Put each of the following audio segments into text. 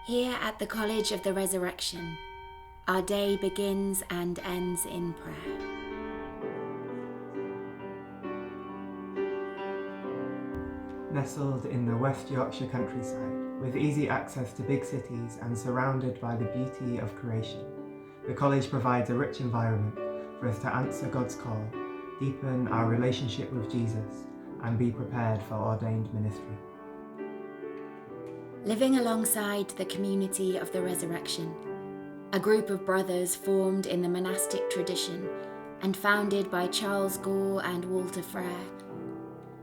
Here at the College of the Resurrection, our day begins and ends in prayer. Nestled in the West Yorkshire countryside, with easy access to big cities and surrounded by the beauty of creation, the college provides a rich environment for us to answer God's call, deepen our relationship with Jesus, and be prepared for ordained ministry. Living alongside the community of the Resurrection, a group of brothers formed in the monastic tradition and founded by Charles Gore and Walter Frere,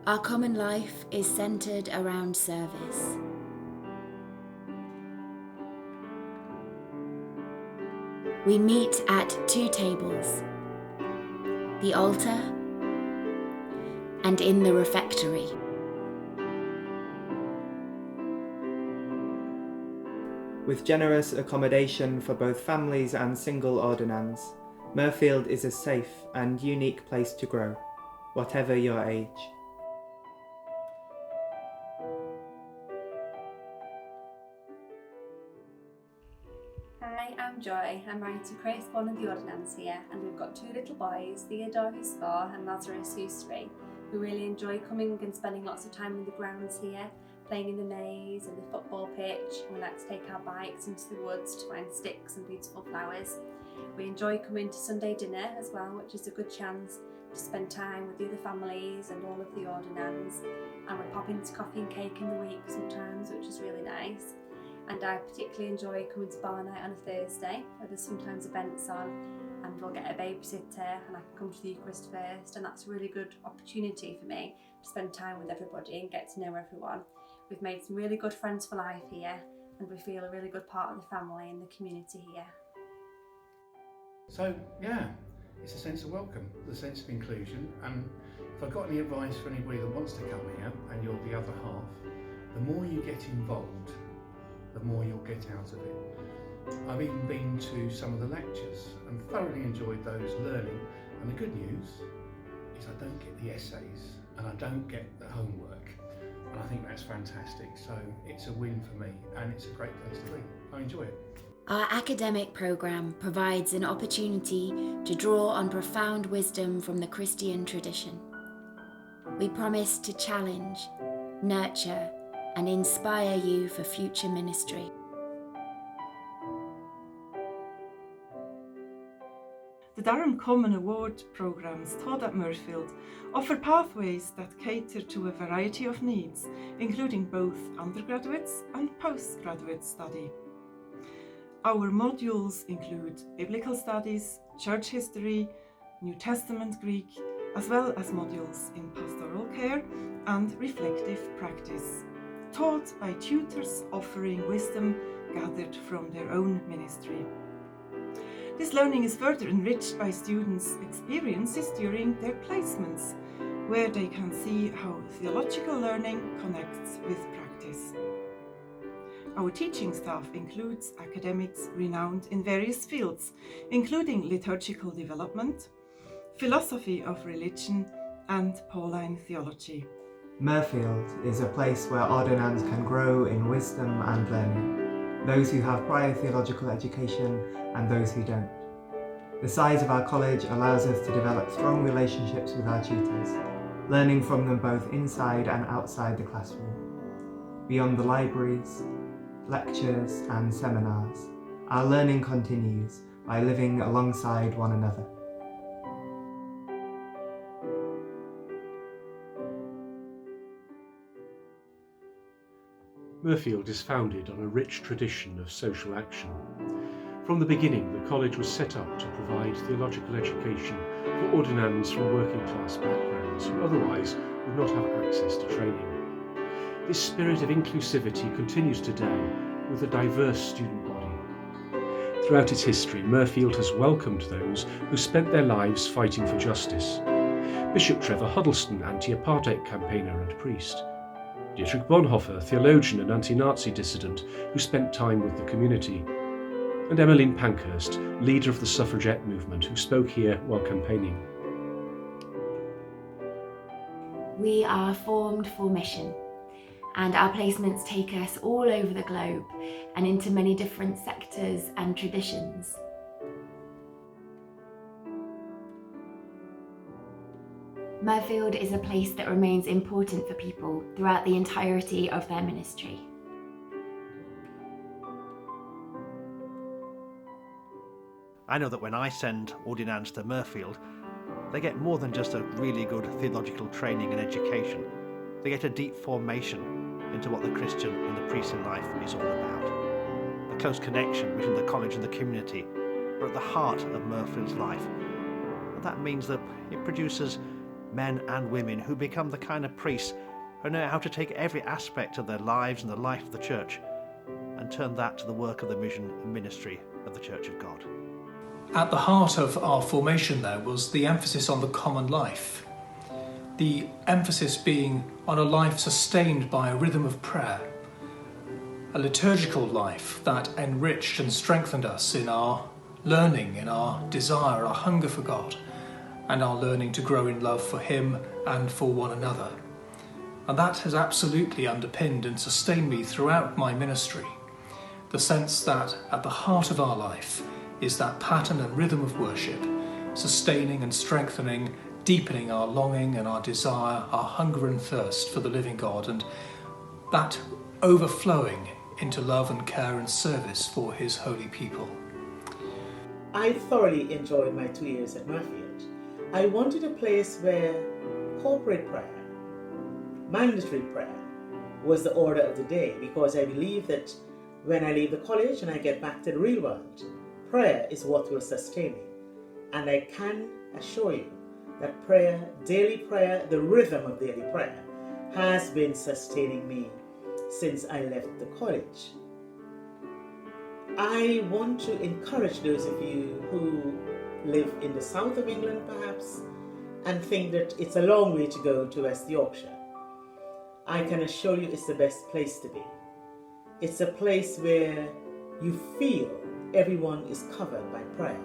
our common life is centred around service. We meet at two tables, the altar and in the refectory. With generous accommodation for both families and single ordinands, Mirfield is a safe and unique place to grow, whatever your age. Hi, I'm Joy. I'm married to Chris, one of the ordinands here, and we've got two little boys, Theodore who's 4 and Lazarus who's 3, who really enjoy coming and spending lots of time in the grounds here, playing in the maze and the football pitch. We like to take our bikes into the woods to find sticks and beautiful flowers. We enjoy coming to Sunday dinner as well, which is a good chance to spend time with the other families and all of the ordinands, and we pop into coffee and cake in the week sometimes, which is really nice. And I particularly enjoy coming to bar night on a Thursday, where there's sometimes events on and we'll get a babysitter and I can come to the Eucharist first, and that's a really good opportunity for me to spend time with everybody and get to know everyone. We've made some really good friends for life here, and we feel a really good part of the family and the community here. So yeah, it's a sense of welcome, the sense of inclusion, and if I've got any advice for anybody that wants to come here and you're the other half, the more you get involved, the more you'll get out of it. I've even been to some of the lectures and thoroughly enjoyed those learning, and the good news is I don't get the essays and I don't get the homework, and I think that's fantastic. So it's a win for me and it's a great place to be. I enjoy it. Our academic programme provides an opportunity to draw on profound wisdom from the Christian tradition. We promise to challenge, nurture, and inspire you for future ministry. The Durham Common Award programmes taught at Mirfield offer pathways that cater to a variety of needs, including both undergraduates and postgraduate study. Our modules include Biblical Studies, Church History, New Testament Greek, as well as modules in Pastoral Care and Reflective Practice, taught by tutors offering wisdom gathered from their own ministry. This learning is further enriched by students' experiences during their placements, where they can see how theological learning connects with practice. Our teaching staff includes academics renowned in various fields, including liturgical development, philosophy of religion, and Pauline theology. Mirfield is a place where ordinands can grow in wisdom and learning, those who have prior theological education and those who don't. The size of our college allows us to develop strong relationships with our tutors, learning from them both inside and outside the classroom. Beyond the libraries, lectures and seminars, our learning continues by living alongside one another. Mirfield is founded on a rich tradition of social action. From the beginning, the college was set up to provide theological education for ordinands from working class backgrounds who otherwise would not have access to training. This spirit of inclusivity continues today with a diverse student body. Throughout its history, Mirfield has welcomed those who spent their lives fighting for justice. Bishop Trevor Huddleston, anti-apartheid campaigner and priest. Dietrich Bonhoeffer, theologian and anti-Nazi dissident who spent time with the community. And Emmeline Pankhurst, leader of the suffragette movement, who spoke here while campaigning. We are formed for mission, and our placements take us all over the globe and into many different sectors and traditions. Mirfield is a place that remains important for people throughout the entirety of their ministry. I know that when I send ordinands to Mirfield, they get more than just a really good theological training and education. They get a deep formation into what the Christian and the priestly life is all about. The close connection between the college and the community are at the heart of Mirfield's life. And that means that it produces men and women who become the kind of priests who know how to take every aspect of their lives and the life of the church and turn that to the work of the mission and ministry of the Church of God. At the heart of our formation there was the emphasis on the common life. The emphasis being on a life sustained by a rhythm of prayer, a liturgical life that enriched and strengthened us in our learning, in our desire, our hunger for God, and our learning to grow in love for Him and for one another. And that has absolutely underpinned and sustained me throughout my ministry. The sense that at the heart of our life is that pattern and rhythm of worship, sustaining and strengthening, deepening our longing and our desire, our hunger and thirst for the living God, and that overflowing into love and care and service for His holy people. I thoroughly enjoyed my 2 years at Mirfield. I wanted a place where corporate prayer, mandatory prayer, was the order of the day, because I believe that when I leave the college and I get back to the real world, prayer is what will sustain me. And I can assure you that prayer, daily prayer, the rhythm of daily prayer, has been sustaining me since I left the college. I want to encourage those of you who live in the south of England perhaps and think that it's a long way to go to West Yorkshire. I can assure you it's the best place to be. It's a place where you feel everyone is covered by prayer.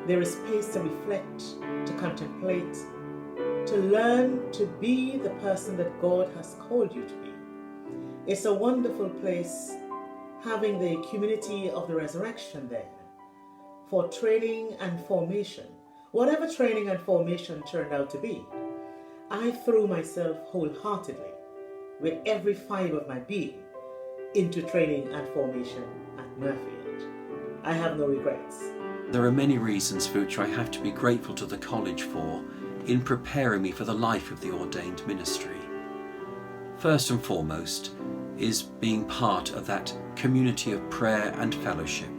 There is space to reflect, to contemplate, to learn to be the person that God has called you to be. It's a wonderful place having the community of the resurrection there for training and formation. Whatever training and formation turned out to be, I threw myself wholeheartedly with every fibre of my being into training and formation at Mirfield. I have no regrets. There are many reasons for which I have to be grateful to the college for in preparing me for the life of the ordained ministry. First and foremost is being part of that community of prayer and fellowship,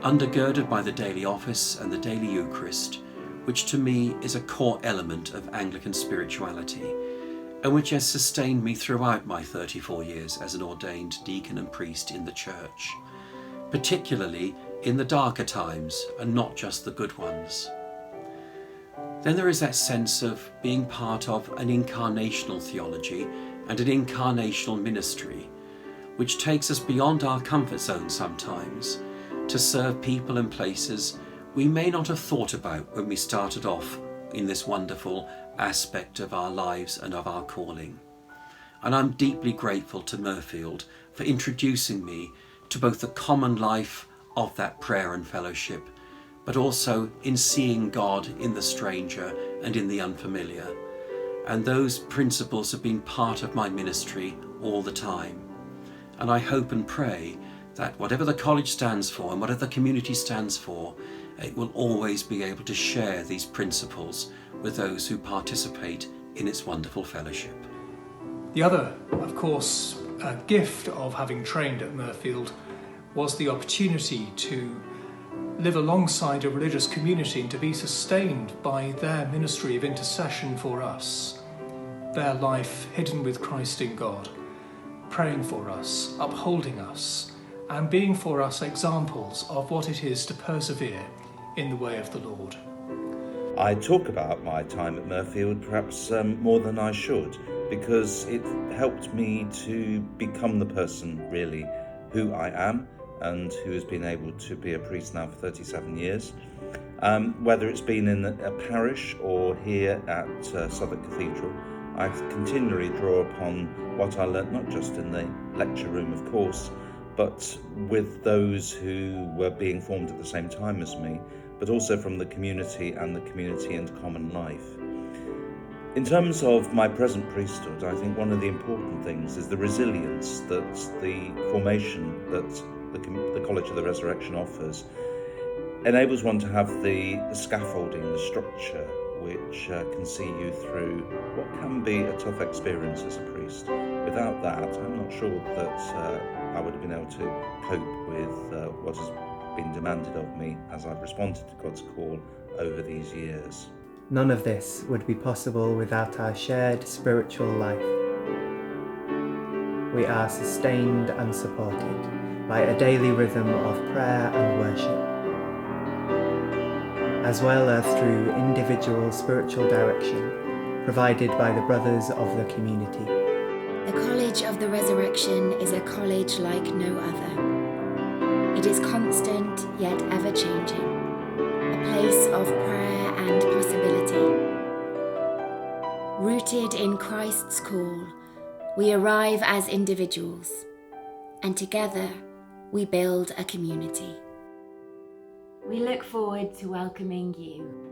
undergirded by the daily office and the daily Eucharist, which to me is a core element of Anglican spirituality, and which has sustained me throughout my 34 years as an ordained deacon and priest in the church, particularly in the darker times and not just the good ones. Then there is that sense of being part of an incarnational theology and an incarnational ministry, which takes us beyond our comfort zone sometimes to serve people and places we may not have thought about when we started off in this wonderful aspect of our lives and of our calling. And I'm deeply grateful to Mirfield for introducing me to both the common life of that prayer and fellowship, but also in seeing God in the stranger and in the unfamiliar. And those principles have been part of my ministry all the time. And I hope and pray that whatever the college stands for and whatever the community stands for, it will always be able to share these principles with those who participate in its wonderful fellowship. The other, of course, gift of having trained at Mirfield was the opportunity to live alongside a religious community and to be sustained by their ministry of intercession for us, their life hidden with Christ in God, praying for us, upholding us, and being for us examples of what it is to persevere in the way of the Lord. I talk about my time at Mirfield perhaps more than I should, because it helped me to become the person really who I am and who has been able to be a priest now for 37 years. Whether it's been in a parish or here at Southwark Cathedral, I continually draw upon what I learnt not just in the lecture room, of course, but with those who were being formed at the same time as me, but also from the community and the community and common life. In terms of my present priesthood, I think one of the important things is the resilience that the formation that the College of the Resurrection offers enables one to have the scaffolding, the structure, which can see you through what can be a tough experience as a priest. Without that, I'm not sure that I would have been able to cope with what has been demanded of me as I've responded to God's call over these years. None of this would be possible without our shared spiritual life. We are sustained and supported by a daily rhythm of prayer and worship, as well as through individual spiritual direction provided by the brothers of the community. The College of the Resurrection is a college like no other. It is constant yet ever-changing, a place of prayer and possibility. Rooted in Christ's call, we arrive as individuals, and together we build a community. We look forward to welcoming you.